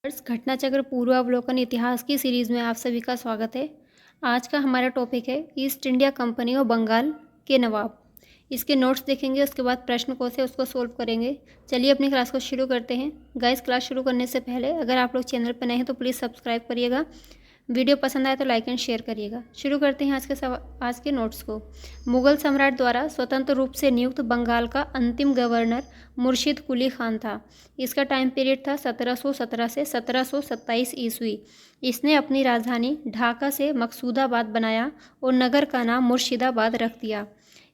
घटनाचक्र पूर्वावलोकन इतिहास की सीरीज़ में आप सभी का स्वागत है। आज का हमारा टॉपिक है ईस्ट इंडिया कंपनी और बंगाल के नवाब। इसके नोट्स देखेंगे, उसके बाद प्रश्न कोश है उसको सोल्व करेंगे। चलिए अपनी क्लास को शुरू करते हैं। गाइस, क्लास शुरू करने से पहले अगर आप लोग चैनल पर नए हैं तो प्लीज़ सब्सक्राइब करिएगा। वीडियो पसंद आए तो लाइक एंड शेयर करिएगा। शुरू करते हैं आज के नोट्स को। मुगल सम्राट द्वारा स्वतंत्र रूप से नियुक्त बंगाल का अंतिम गवर्नर मुर्शिद कुली खान था। इसका टाइम पीरियड था 1717 से 1727 ईस्वी। इसने अपनी राजधानी ढाका से मकसूदाबाद बनाया और नगर का नाम मुर्शिदाबाद रख दिया।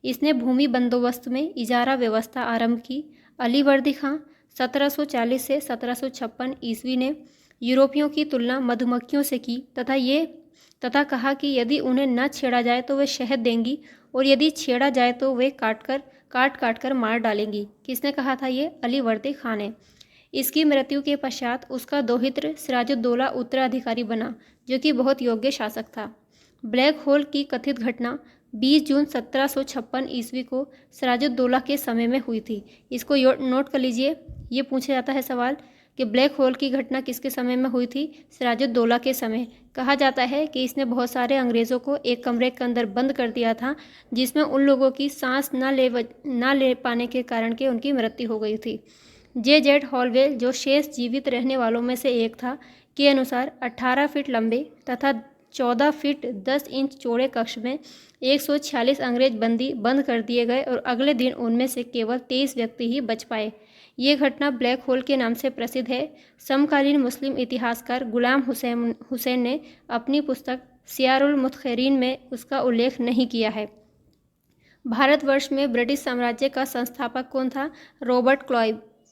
इसने भूमि बंदोबस्त में इजारा व्यवस्था आरंभ की। अलीवर्दी खां 1740 से 1756 ईस्वी ने यूरोपियों की तुलना मधुमक्खियों से की तथा कहा कि यदि उन्हें न छेड़ा जाए तो वे शहद देंगी और यदि छेड़ा जाए तो वे काट कर मार डालेंगी। किसने कहा था ये? अलीवर्दी खां ने। इसकी मृत्यु के पश्चात उसका दोहित्र सिराजुद्दौला उत्तराधिकारी बना, जो कि बहुत योग्य शासक था। ब्लैक होल की कथित घटना 20 जून 1756 ईस्वी को सिराजुद्दौला के समय में हुई थी। इसको नोट कर लीजिए। ये पूछा जाता है सवाल कि ब्लैक होल की घटना किसके समय में हुई थी? सिराजुद्दौला के समय। कहा जाता है कि इसने बहुत सारे अंग्रेज़ों को एक कमरे के अंदर बंद कर दिया था, जिसमें उन लोगों की सांस ना ले पाने के कारण के उनकी मृत्यु हो गई थी। जेड हॉलवेल, जो शेष जीवित रहने वालों में से एक था, के अनुसार 18 फीट लंबे तथा 14 फीट 10 इंच चौड़े कक्ष में 146 अंग्रेज बंदी बंद कर दिए गए और अगले दिन उनमें से केवल 23 व्यक्ति ही बच पाए। ये घटना ब्लैक होल के नाम से प्रसिद्ध है। समकालीन मुस्लिम इतिहासकार गुलाम हुसैन ने अपनी पुस्तक सियारुल मुत्खरीन में उसका उल्लेख नहीं किया है। भारतवर्ष में ब्रिटिश साम्राज्य का संस्थापक कौन था? रॉबर्ट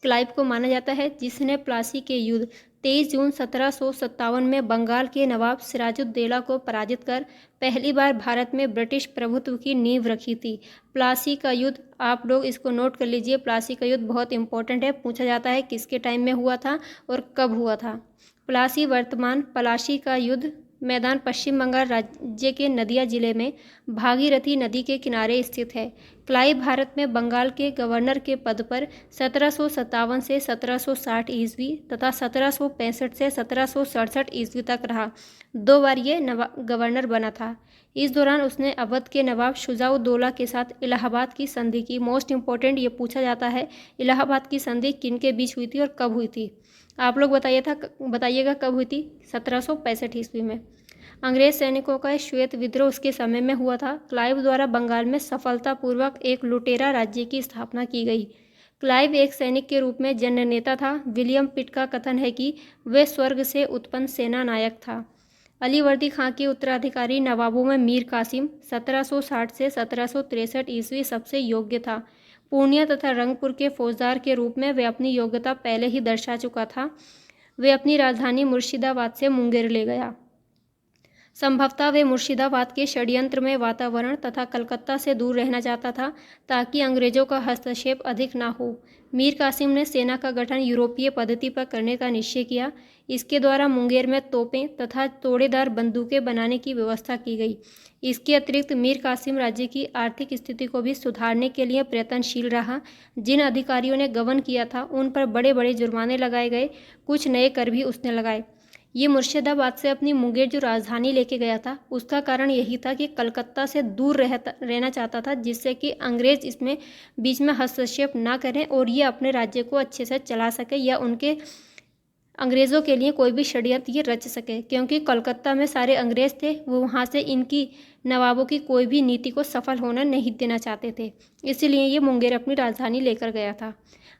क्लाइव को माना जाता है, जिसने प्लासी के युद्ध 23 जून 1757 में बंगाल के नवाब सिराजुद्दौला को पराजित कर पहली बार भारत में ब्रिटिश प्रभुत्व की नींव रखी थी। प्लासी का युद्ध, आप लोग इसको नोट कर लीजिए। प्लासी का युद्ध बहुत इंपॉर्टेंट है, पूछा जाता है किसके टाइम में हुआ था और कब हुआ था। प्लासी वर्तमान पलाशी का युद्ध मैदान पश्चिम बंगाल राज्य के नदिया जिले में भागीरथी नदी के किनारे स्थित है। क्लाइव भारत में बंगाल के गवर्नर के पद पर 1757 से 1760 ईस्वी तथा 1765 से 1767 ईस्वी तक रहा। 2 बार ये गवर्नर बना था। इस दौरान उसने अवध के नवाब शुजाउद्दौला के साथ इलाहाबाद की संधि की। मोस्ट इंपॉर्टेंट ये पूछा जाता है, इलाहाबाद की संधि किन के बीच हुई थी और कब हुई थी? आप लोग बताइएगा कब हुई थी? 1765 ईस्वी में। अंग्रेज सैनिकों का श्वेत विद्रोह उसके समय में हुआ था। क्लाइव द्वारा बंगाल में सफलतापूर्वक एक लुटेरा राज्य की स्थापना की गई। क्लाइव एक सैनिक के रूप में जननेता था। विलियम पिट का कथन है कि वह स्वर्ग से उत्पन्न सेना नायक था। अलीवर्दी खां के उत्तराधिकारी नवाबों में मीर कासिम 1760 से 1763 ईस्वी सबसे योग्य था। पूर्णिया तथा रंगपुर के फौजदार के रूप में वह अपनी योग्यता पहले ही दर्शा चुका था। वह अपनी राजधानी मुर्शिदाबाद से मुंगेर ले गया। संभवतः वे मुर्शिदाबाद के षड्यंत्र में वातावरण तथा कलकत्ता से दूर रहना चाहता था, ताकि अंग्रेजों का हस्तक्षेप अधिक ना हो। मीर कासिम ने सेना का गठन यूरोपीय पद्धति पर करने का निश्चय किया। इसके द्वारा मुंगेर में तोपें तथा तोड़ेदार बंदूकें बनाने की व्यवस्था की गई। इसके अतिरिक्त मीर कासिम राज्य की आर्थिक स्थिति को भी सुधारने के लिए प्रयत्नशील रहा। जिन अधिकारियों ने गबन किया था उन पर बड़े बड़े जुर्माने लगाए गए, कुछ नए कर भी उसने लगाए। ये मुर्शिदाबाद से अपनी मुंगेर जो राजधानी लेके गया था, उसका कारण यही था कि कलकत्ता से दूर रहना चाहता था, जिससे कि अंग्रेज इसमें बीच में हस्तक्षेप ना करें और ये अपने राज्य को अच्छे से चला सके या उनके अंग्रेज़ों के लिए कोई भी षड्यंत्र ये रच सके। क्योंकि कलकत्ता में सारे अंग्रेज़ थे, वो वहाँ से इनकी नवाबों की कोई भी नीति को सफल होना नहीं देना चाहते थे, इसीलिए ये मुंगेर अपनी राजधानी लेकर गया था।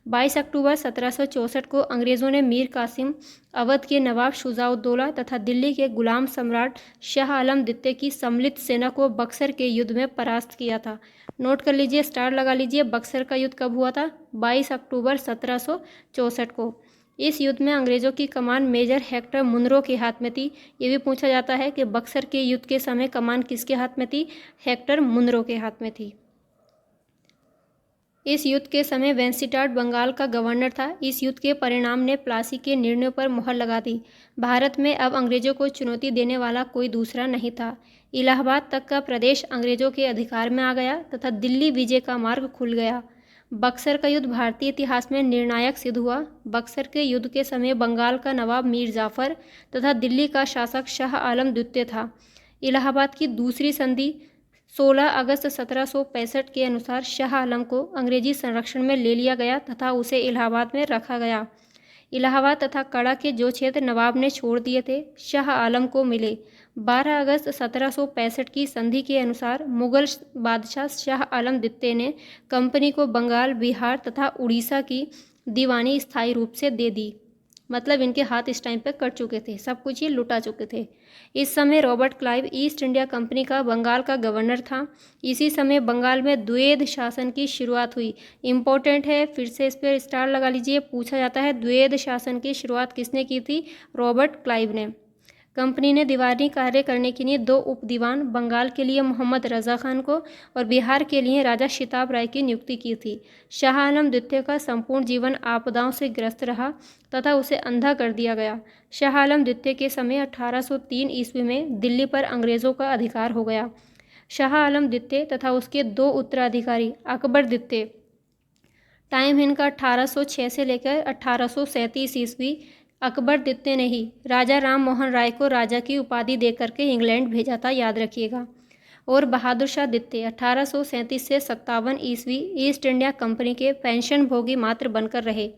22 अक्टूबर 1764 को अंग्रेज़ों ने मीर कासिम, अवध के नवाब शुजाउद्दौला तथा दिल्ली के गुलाम सम्राट शाह आलम द्वितीय की सम्मिलित सेना को बक्सर के युद्ध में परास्त किया था। नोट कर लीजिए, स्टार लगा लीजिए। बक्सर का युद्ध कब हुआ था? 22 अक्टूबर 1764 को। इस युद्ध में अंग्रेज़ों की कमान मेजर हेक्टर मुनरो के हाथ में थी। ये भी पूछा जाता है कि बक्सर के युद्ध के समय कमान किसके हाथ में थी? हेक्टर मुनरो के हाथ में थी। इस युद्ध के समय वेंसिटार्ड बंगाल का गवर्नर था। इस युद्ध के परिणाम ने प्लासी के निर्णयों पर मुहर लगा दी। भारत में अब अंग्रेजों को चुनौती देने वाला कोई दूसरा नहीं था। इलाहाबाद तक का प्रदेश अंग्रेजों के अधिकार में आ गया तथा दिल्ली विजय का मार्ग खुल गया। बक्सर का युद्ध भारतीय इतिहास में निर्णायक सिद्ध हुआ। बक्सर के युद्ध के समय बंगाल का नवाब मीर जाफर तथा दिल्ली का शासक शाह आलम द्वितीय था। इलाहाबाद की दूसरी संधि 16 अगस्त 1765 के अनुसार शाह आलम को अंग्रेजी संरक्षण में ले लिया गया तथा उसे इलाहाबाद में रखा गया। इलाहाबाद तथा कड़ा के जो क्षेत्र नवाब ने छोड़ दिए थे, शाह आलम को मिले। 12 अगस्त 1765 की संधि के अनुसार मुगल बादशाह शाह आलम द्वितीय ने कंपनी को बंगाल, बिहार तथा उड़ीसा की दीवानी स्थायी रूप से दे दी। मतलब इनके हाथ इस टाइम पे कट चुके थे, सब कुछ ये लुटा चुके थे। इस समय Robert Clive east India company का बंगाल का गवर्नर था। इसी समय बंगाल में द्वैध शासन की शुरुआत हुई। इम्पोर्टेंट है, फिर से इस पर स्टार लगा लीजिए, पूछा जाता है द्वैध शासन की शुरुआत किसने की थी? रॉबर्ट क्लाइव ने। कंपनी ने दीवानी कार्य करने के लिए 2 उप दीवान, बंगाल के लिए मोहम्मद रज़ा खान को और बिहार के लिए राजा शिताब राय की नियुक्ति की थी। शाह आलम द्वितीय का संपूर्ण जीवन आपदाओं से ग्रस्त रहा तथा उसे अंधा कर दिया गया। शाह आलम द्वितीय के समय 1803 ईस्वी में दिल्ली पर अंग्रेज़ों का अधिकार हो गया। शाह आलम द्वितीय तथा उसके 2 उत्तराधिकारी अकबर द्वितीय, टाइम इनका 1806 से लेकर 1837 ईस्वी। अकबर द्वितीय ने ही राजा राम मोहन राय को राजा की उपाधि देकर के इंग्लैंड भेजा था, याद रखिएगा। और बहादुर शाह द्वितीय 1837 से 57 ईस्वी ईस्ट इंडिया कंपनी के पेंशन भोगी मात्र बनकर रहे।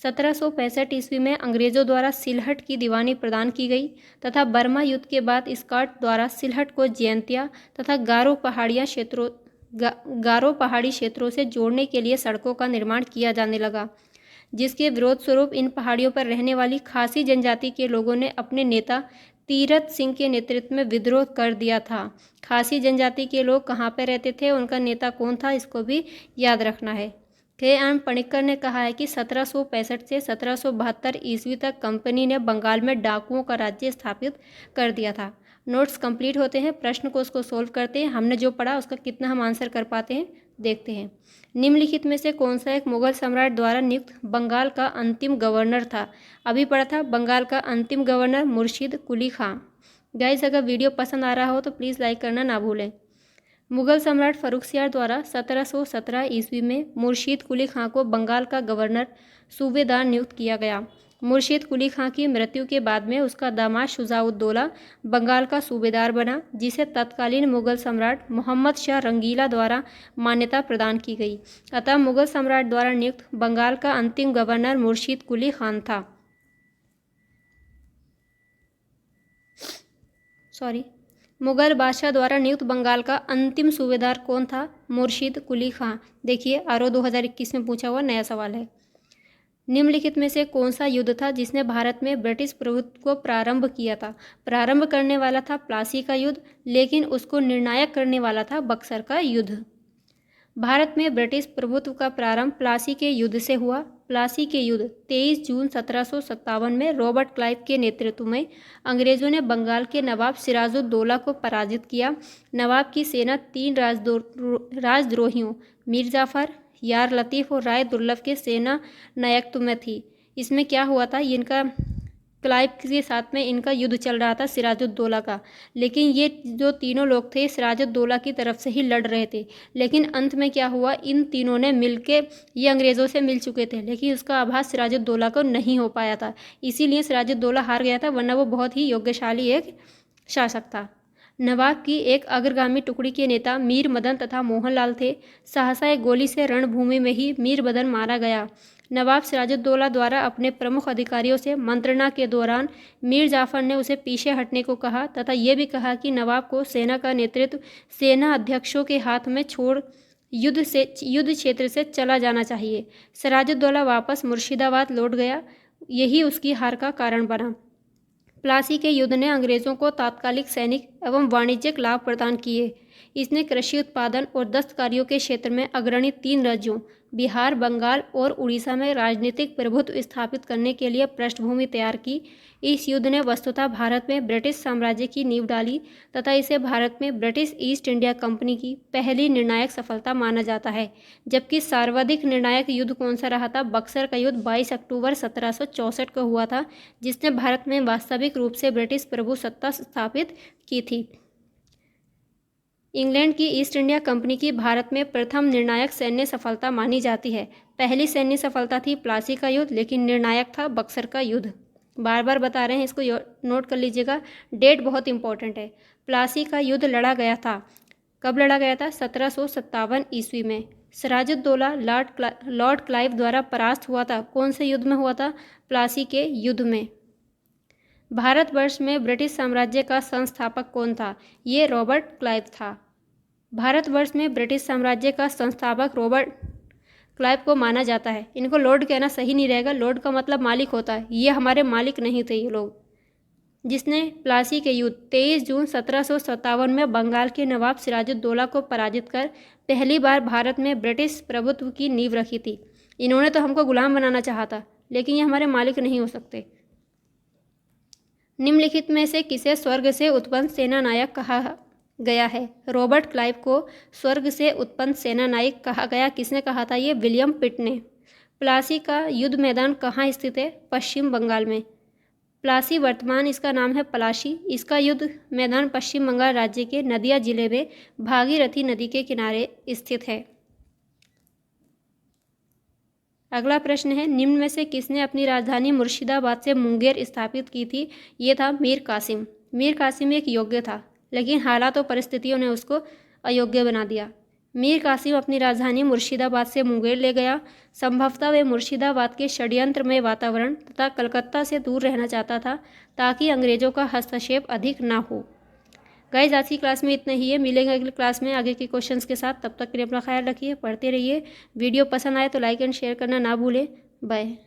1765 ईस्वी में अंग्रेज़ों द्वारा सिलहट की दीवानी प्रदान की गई तथा बर्मा युद्ध के बाद स्कॉट द्वारा सिलहट को जयंतिया तथा गारो पहाड़ी क्षेत्रों से जोड़ने के लिए सड़कों का निर्माण किया जाने लगा, जिसके विरोध स्वरूप इन पहाड़ियों पर रहने वाली खासी जनजाति के लोगों ने अपने नेता तीरथ सिंह के नेतृत्व में विद्रोह कर दिया था। खासी जनजाति के लोग कहाँ पर रहते थे, उनका नेता कौन था, इसको भी याद रखना है। के.एम. पणिक्कर ने कहा है कि 1765 से 1772 ईस्वी तक कंपनी ने बंगाल में डाकुओं का राज्य स्थापित कर दिया था। नोट्स कंप्लीट होते हैं, प्रश्न को उसको सोल्व करते हैं। हमने जो पढ़ा उसका कितना हम आंसर कर पाते हैं देखते हैं। निम्नलिखित में से कौन सा एक मुगल सम्राट द्वारा नियुक्त बंगाल का अंतिम गवर्नर था? अभी पढ़ा था, बंगाल का अंतिम गवर्नर मुर्शीद कुली खां। गाइस, अगर वीडियो पसंद आ रहा हो तो प्लीज़ लाइक करना ना भूलें। मुगल सम्राट फर्रुखसियार द्वारा 1717 ईस्वी में मुर्शीद कुली खां को बंगाल का गवर्नर सूबेदार नियुक्त किया गया। मुर्शीद कुली खां की मृत्यु के बाद में उसका दामाद शुजाउद्दौला बंगाल का सूबेदार बना, जिसे तत्कालीन मुगल सम्राट मोहम्मद शाह रंगीला द्वारा मान्यता प्रदान की गई। अतः मुगल सम्राट द्वारा नियुक्त बंगाल का अंतिम गवर्नर मुर्शीद कुली खान था। मुगल बादशाह द्वारा नियुक्त बंगाल का अंतिम सूबेदार कौन था? मुर्शीद कुली खां। देखिए, आरओ 2021 में पूछा हुआ नया सवाल है। निम्नलिखित में से कौन सा युद्ध था जिसने भारत में ब्रिटिश प्रभुत्व को प्रारंभ किया था? प्रारंभ करने वाला था प्लासी का युद्ध, लेकिन उसको निर्णायक करने वाला था बक्सर का युद्ध। भारत में ब्रिटिश प्रभुत्व का प्रारंभ प्लासी के युद्ध से हुआ। प्लासी के युद्ध 23 जून 1757 में रॉबर्ट क्लाइव के नेतृत्व में अंग्रेज़ों ने बंगाल के नवाब सिराजुद्दौला को पराजित किया। नवाब की सेना 3 राजद्रोहियों मीर जाफ़र, यार लतीफ़ और राय दुर्लभ के सेना नायकत्व में थी। इसमें क्या हुआ था, इनका क्लाइव के साथ में इनका युद्ध चल रहा था सिराजुद्दौला का, लेकिन ये जो तीनों लोग थे सिराजुद्दौला की तरफ से ही लड़ रहे थे। लेकिन अंत में क्या हुआ, इन तीनों ने मिलके, ये अंग्रेज़ों से मिल चुके थे लेकिन उसका आभास सिराजुद्दौला को नहीं हो पाया था, इसीलिए सिराजुद्दौला हार गया था, वरना वो बहुत ही योग्यशाली एक शासक था। नवाब की एक अग्रगामी टुकड़ी के नेता मीर मदन तथा मोहनलाल थे। सहसा एक गोली से रणभूमि में ही मीर मदन मारा गया। नवाब सिराजुद्दौला द्वारा अपने प्रमुख अधिकारियों से मंत्रणा के दौरान मीर जाफ़र ने उसे पीछे हटने को कहा तथा ये भी कहा कि नवाब को सेना का नेतृत्व सेना अध्यक्षों के हाथ में छोड़ युद्ध क्षेत्र से चला जाना चाहिए। सिराजुद्दौला वापस मुर्शिदाबाद लौट गया, यही उसकी हार का कारण बना। प्लासी के युद्ध ने अंग्रेज़ों को तात्कालिक सैनिक एवं वाणिज्यिक लाभ प्रदान किए। इसने कृषि उत्पादन और दस्तकारियों के क्षेत्र में अग्रणी 3 राज्यों बिहार, बंगाल और उड़ीसा में राजनीतिक प्रभुत्व स्थापित करने के लिए पृष्ठभूमि तैयार की। इस युद्ध ने वस्तुतः भारत में ब्रिटिश साम्राज्य की नींव डाली तथा इसे भारत में ब्रिटिश ईस्ट इंडिया कंपनी की पहली निर्णायक सफलता माना जाता है। जबकि सर्वाधिक निर्णायक युद्ध कौन सा रहा था? बक्सर का युद्ध 22 अक्टूबर 1764 को हुआ था, जिसने भारत में वास्तविक रूप से ब्रिटिश प्रभुसत्ता स्थापित की थी। इंग्लैंड की ईस्ट इंडिया कंपनी की भारत में प्रथम निर्णायक सैन्य सफलता मानी जाती है। पहली सैन्य सफलता थी प्लासी का युद्ध, लेकिन निर्णायक था बक्सर का युद्ध। बार बार बता रहे हैं, इसको नोट कर लीजिएगा, डेट बहुत इंपॉर्टेंट है। प्लासी का युद्ध लड़ा गया था, कब लड़ा गया था? 1757 ईस्वी में। सिराजुद्दौला लॉर्ड क्लाइव द्वारा परास्त हुआ था। कौन से युद्ध में हुआ था? प्लासी के युद्ध में। भारतवर्ष में ब्रिटिश साम्राज्य का संस्थापक कौन था? ये रॉबर्ट क्लाइव था। भारतवर्ष में ब्रिटिश साम्राज्य का संस्थापक रॉबर्ट क्लाइव को माना जाता है। इनको लॉर्ड कहना सही नहीं रहेगा, लॉर्ड का मतलब मालिक होता है, ये हमारे मालिक नहीं थे ये लोग। जिसने प्लासी के युद्ध 23 जून 1757 में बंगाल के नवाब सिराजुद्दौला को पराजित कर पहली बार भारत में ब्रिटिश प्रभुत्व की नींव रखी थी। इन्होंने तो हमको गुलाम बनाना चाहा था, लेकिन ये हमारे मालिक नहीं हो सकते। निम्नलिखित में से किसे स्वर्ग से उत्पन्न सेनानायक कहा गया है? रॉबर्ट क्लाइव को स्वर्ग से उत्पन्न सेनानायक कहा गया। किसने कहा था? ये विलियम पिट ने। प्लासी का युद्ध मैदान कहाँ स्थित है? पश्चिम बंगाल में। प्लासी वर्तमान इसका नाम है पलाशी। इसका युद्ध मैदान पश्चिम बंगाल राज्य के नदिया जिले में भागीरथी नदी के किनारे स्थित है। अगला प्रश्न है, निम्न में से किसने अपनी राजधानी मुर्शिदाबाद से मुंगेर स्थापित की थी? ये था मीर कासिम। मीर कासिम एक योग्य था, लेकिन हालात और परिस्थितियों ने उसको अयोग्य बना दिया। मीर कासिम अपनी राजधानी मुर्शिदाबाद से मुंगेर ले गया। संभवतः वे मुर्शिदाबाद के षड्यंत्रमय वातावरण तथा कलकत्ता से दूर रहना चाहता था, ताकि अंग्रेजों का हस्तक्षेप अधिक ना हो। गाइस, आज की क्लास में इतना ही है। मिलेंगे अगली क्लास में आगे के क्वेश्चंस के साथ। तब तक के लिए अपना ख्याल रखिए, पढ़ते रहिए। वीडियो पसंद आए तो लाइक एंड शेयर करना ना भूलें। बाय।